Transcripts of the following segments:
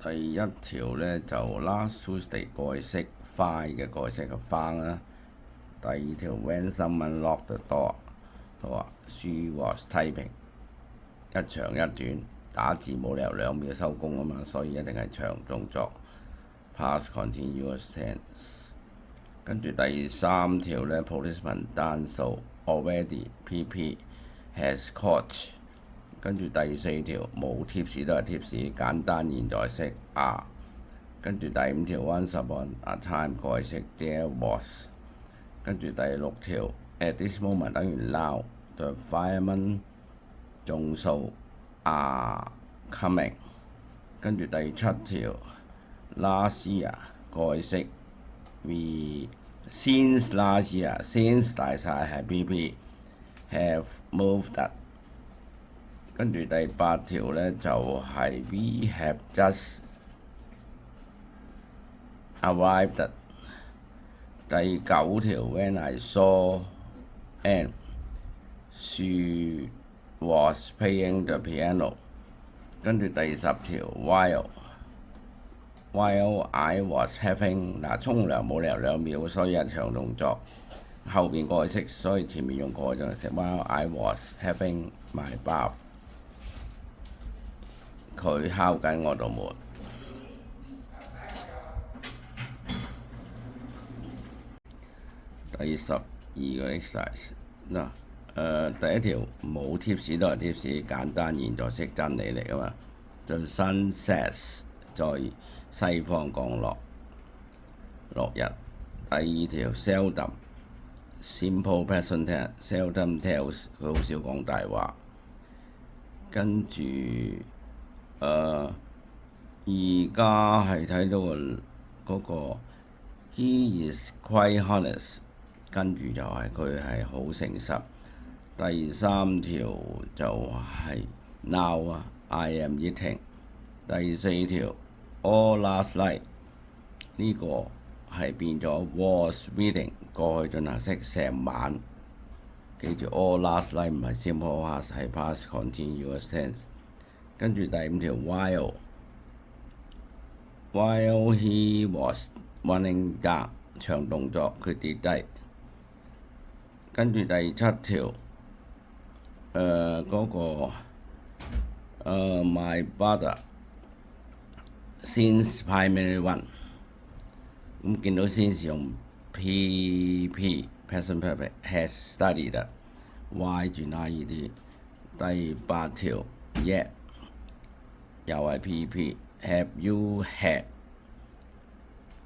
第一條呢就 Last Tuesday 過去式 find 嘅過去式嘅 found 啦。第二條 When someone locked the door， 佢話 She was typing， 一長一短，打字冇理由2秒收工啊嘛，所以一定係長動作 past continuous tense。跟住第三條呢 Policeman done so already PP has caught。跟住第四條冇貼士都係貼士，簡單現在式啊。跟住第五條 Once upon a time 過去式 there was。跟住第六條 at this moment 等於 now，the firemen 眾數 are coming。跟住第七條 last year 過去式 we since last year since 大晒係 PP have moved。跟住第八條呢，就係 we have just arrived。第九條 when I saw Anne she was playing the piano。跟住第十條 while I was having， 嗱沖涼冇理由2秒，所以係長動作，後邊過去式，所以前面用過去式 while I was having my bath。佢敲緊我道門。第12個 exercise 嗱，第一條冇貼士都係貼士，簡單現在式真理嚟㗎嘛。The sun sets 在西方降落日。第二條 seldom simple present tense seldom tells 佢好少講大話。跟住而家係睇到嗰個 he is quite honest， 跟住就係佢係好誠實。第三條就係 now 啊 I am eating。第四條 all last night 呢個係變咗 was reading 過去進行式成晚。記住 all last night 唔係 simple past 係 past continuous tense。跟住第五條 while he was running down 長動作佢跌低。跟住第七條嗰個my brother since primary one， 咁見到先是用 PP present perfect has studied Y 轉 IED。第八條 yet 又係 PP have you had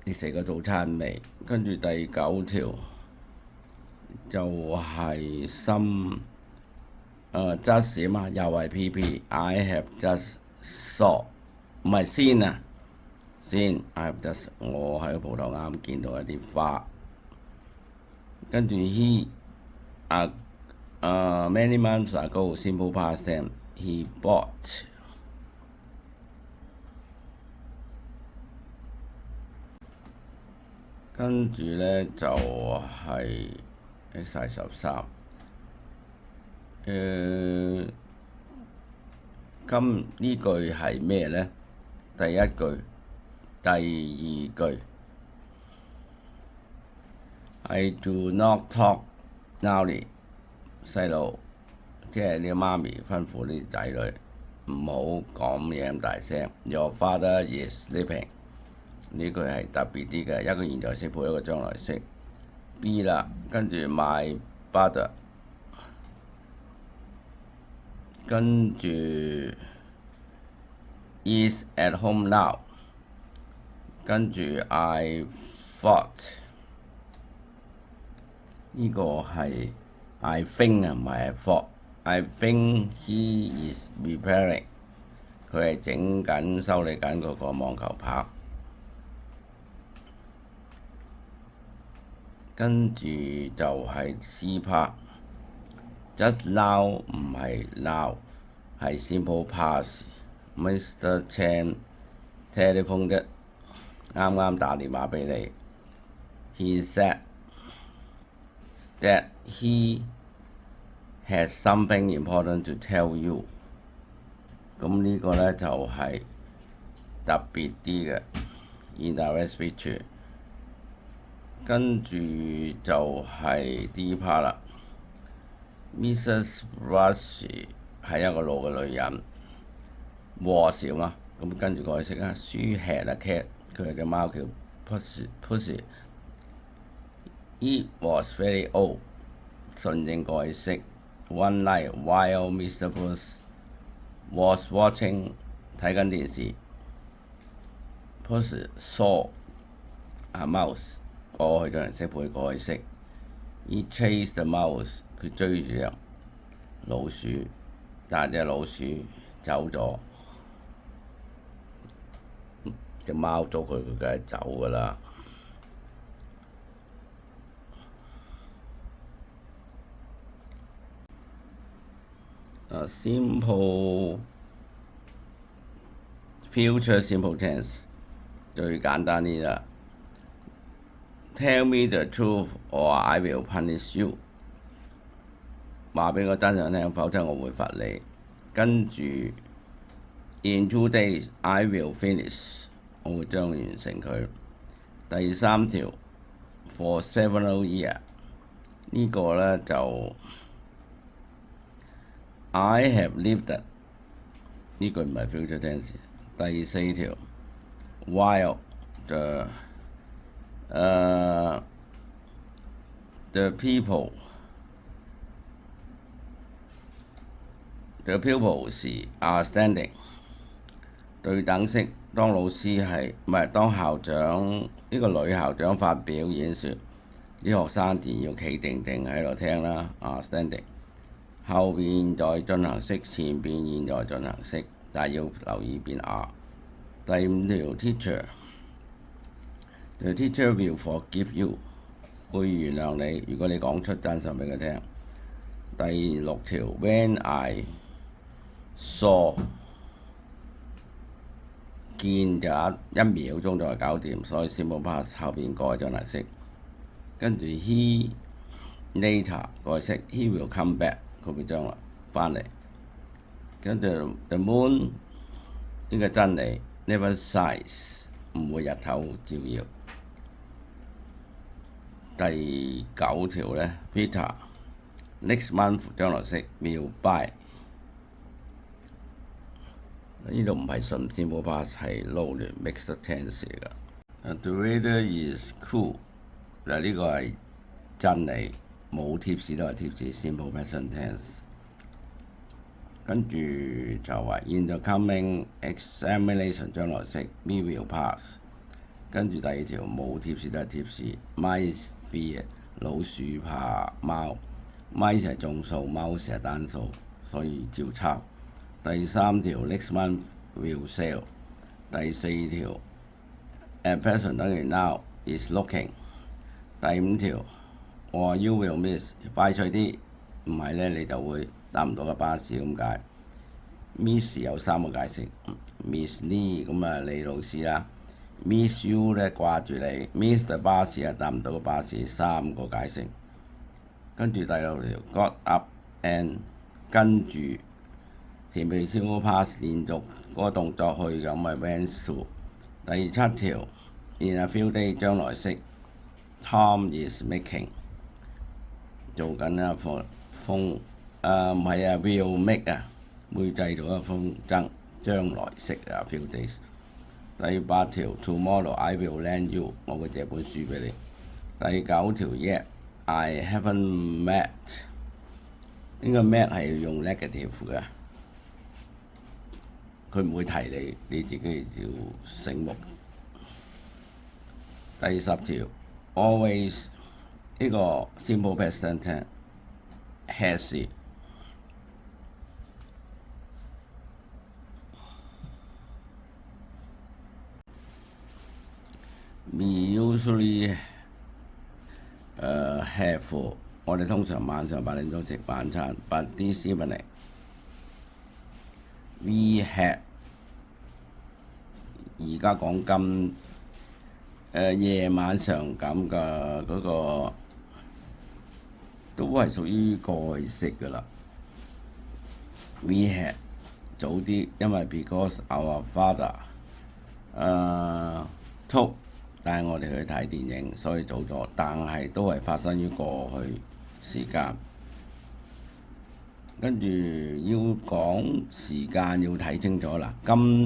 你食過早餐未？跟住第九條就係 some just 啊嘛，又係 PP I have just saw 唔係先啊，先 I have just 我喺個葡萄啱見到一啲花。跟住 he many months ago simple past tense he bought。跟住呢就係 exercise 13。今呢句係咩呢？第一句、第二句 I do not talk loudly， 細路即係你媽咪吩咐啲仔女唔好講嘢咁大聲。Your father is sleeping， 呢句係特別啲嘅，一個現在式配一個將來式。B 啦，跟住 my brother， 跟住 is at home now， 跟住 I thought 呢個係 I think 啊，唔係 I thought。I think he is repairing， 佢係修理緊嗰個網球拍。跟住就係 C part just now 唔係 now 係 simple past。Mr. Chan telephoned 啱啱打電話俾你。He said that he has something important to tell you。咁呢個呢就係特別啲嘅 indirect speech。跟住就係 D part 啦。Mrs. Rush 係一個老嘅女人 ，was 嘛，咁跟住過去式啦。She had a cat， 佢有隻貓叫 Pussy。It was very old， 順應過去式。One night while Mr. Bruce was watching 睇緊電視 ，Pussy saw a mouse。過去進行式配過去式。He chased the mouse， 佢追住隻老鼠，但係隻老鼠走咗，隻貓捉佢，佢梗係走㗎啦。Simple future simple tense 最簡單啲啦。Tell me the truth or I will punish you。話俾我真相聽，否則我會罰你。跟住 In 2 days I will finish， 我會將完成佢。第三條 For several years， 呢個呢就 I have lived， 呢句唔係 future tense。第四條 While the pupils are standing， 對等式當老師係唔係當校長呢個女校長發表演說，啲學生自然要企定定喺度聽啦。standing 後邊現在進行式，前邊現在進行式，但係要留意變 are。第五條 teacher，The teacher will forgive you， 會原諒你，如果你講出真相俾佢聽。第六條 When I saw， 見就一秒鐘就係搞掂，所以 simple past 後邊改進行式。跟住 he later 改式 he will come back， 佢會將來翻嚟。跟住 the moon 呢個真理 never shines， 唔會日頭照耀。第九條呢 Peter next month 將來式 will buy， 呢度唔係純 simple past， 係撈亂 mixed tense 嚟㗎。The weather is cool， 嗱呢個係真理，冇貼士都係貼士 simple present tense。跟住就話 in the coming examination 將來式 we will pass。跟住第二條冇貼士都係貼士 mice fear， 老鼠怕貓。mice 係眾數，貓係單數，所以照抄。第三條 next month will sell。第四條 a person 等於 now is looking。第五條or you will miss， 快脆啲，唔係呢你就會搭唔到個巴士咁解。miss 有三個解釋 ，miss 呢咁啊你老師啦 ，miss you 呢掛住你 ，miss the 巴士啊搭唔到個巴士，三個解釋。跟住第六條 got up and 跟住前面 simple past 連續嗰個動作去咁咪 went to。第七條 in a few days 將來式 Tom is making 做緊啊風唔係啊 will make 啊會製造一個風箏，將來式啊 few days。第八條 tomorrow I will lend you， 我會借本書俾你。第九條 yet I haven't met， 呢個 met 係用 negative 嘅，佢唔會提你，你自己要醒目。第十條 always 呢個 simple present tense has。We usually have， 我哋通常晚上8點鐘食晚餐。But this evening we had， 而家講今夜晚上咁嘅嗰個都係屬於過去式㗎啦。We had 早啲，因為 because our father took 帶我哋去睇電影，所以早咗，但係都係發生於過去時間。跟住要講時間要睇清楚啦。今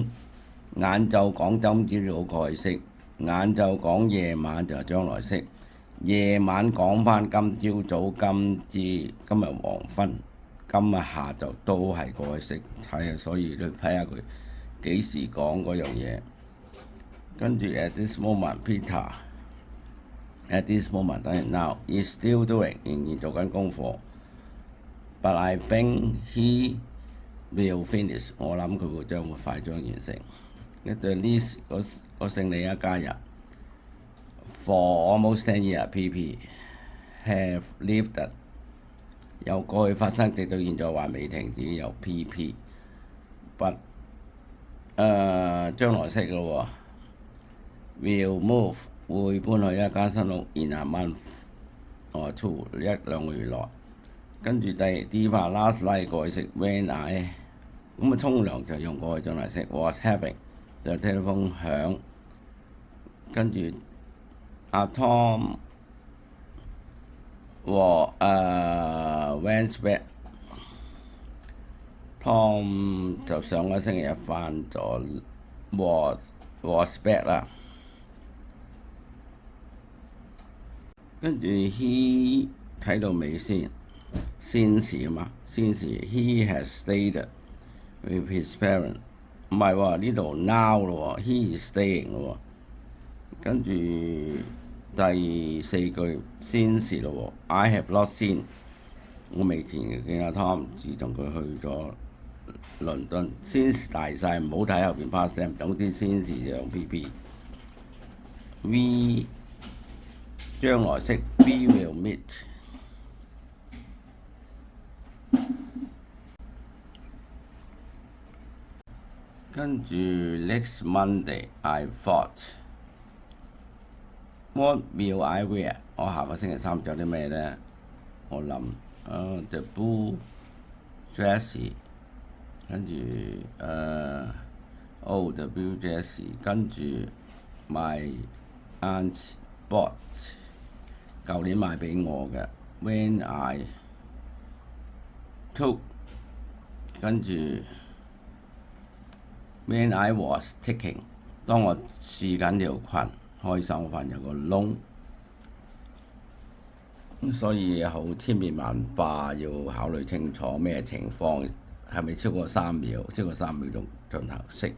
晏晝講今朝早過去式，晏晝講夜晚就係將來式，夜晚講返今朝早、今日黃昏、今日下晝都係過去式，睇下，所以你睇下佢幾時講嗰樣嘢。跟住 at this moment Peter at this moment 等於 now is still doing 仍然做緊功課。But I think he will finish 我諗佢會快將完成。跟住 list 我勝利一家人 for almost 10 years PP have lived 由過去發生直到現在還未停止有 PP。But 將來式咯喎 will move 會搬去一間新屋 in a month or two 1-2個月內。跟住第part last night 過去式 when I 咁沖涼就用過去將來式 was having 就 telephone 響。跟住阿 Tom 和went back Tom 就上個星期日返咗 was back 啦。跟住 he 睇到尾先時啊嘛，先時 he has stayed with his parents 唔係喎，呢度 now 咯喎 he is staying 咯喎。跟住第四句先時咯喎 I have not seen 我未見阿 Tom 自從佢去咗倫敦。先時大晒，唔好睇後邊 past tense， 總之先時就用 PP。 We 將來式 we will meet。跟住 next Monday I thought what will I wear 我下個星期三着啲咩呢？我諗the blue dress 跟住the blue dress 跟住 my aunt bought 舊年買俾我嘅 when I took 跟住When I was taking 當我試緊條裙，開手份有個窿，所以好千變萬化，要考慮清楚咩情況，係咪超過3秒？超過3秒仲進行式。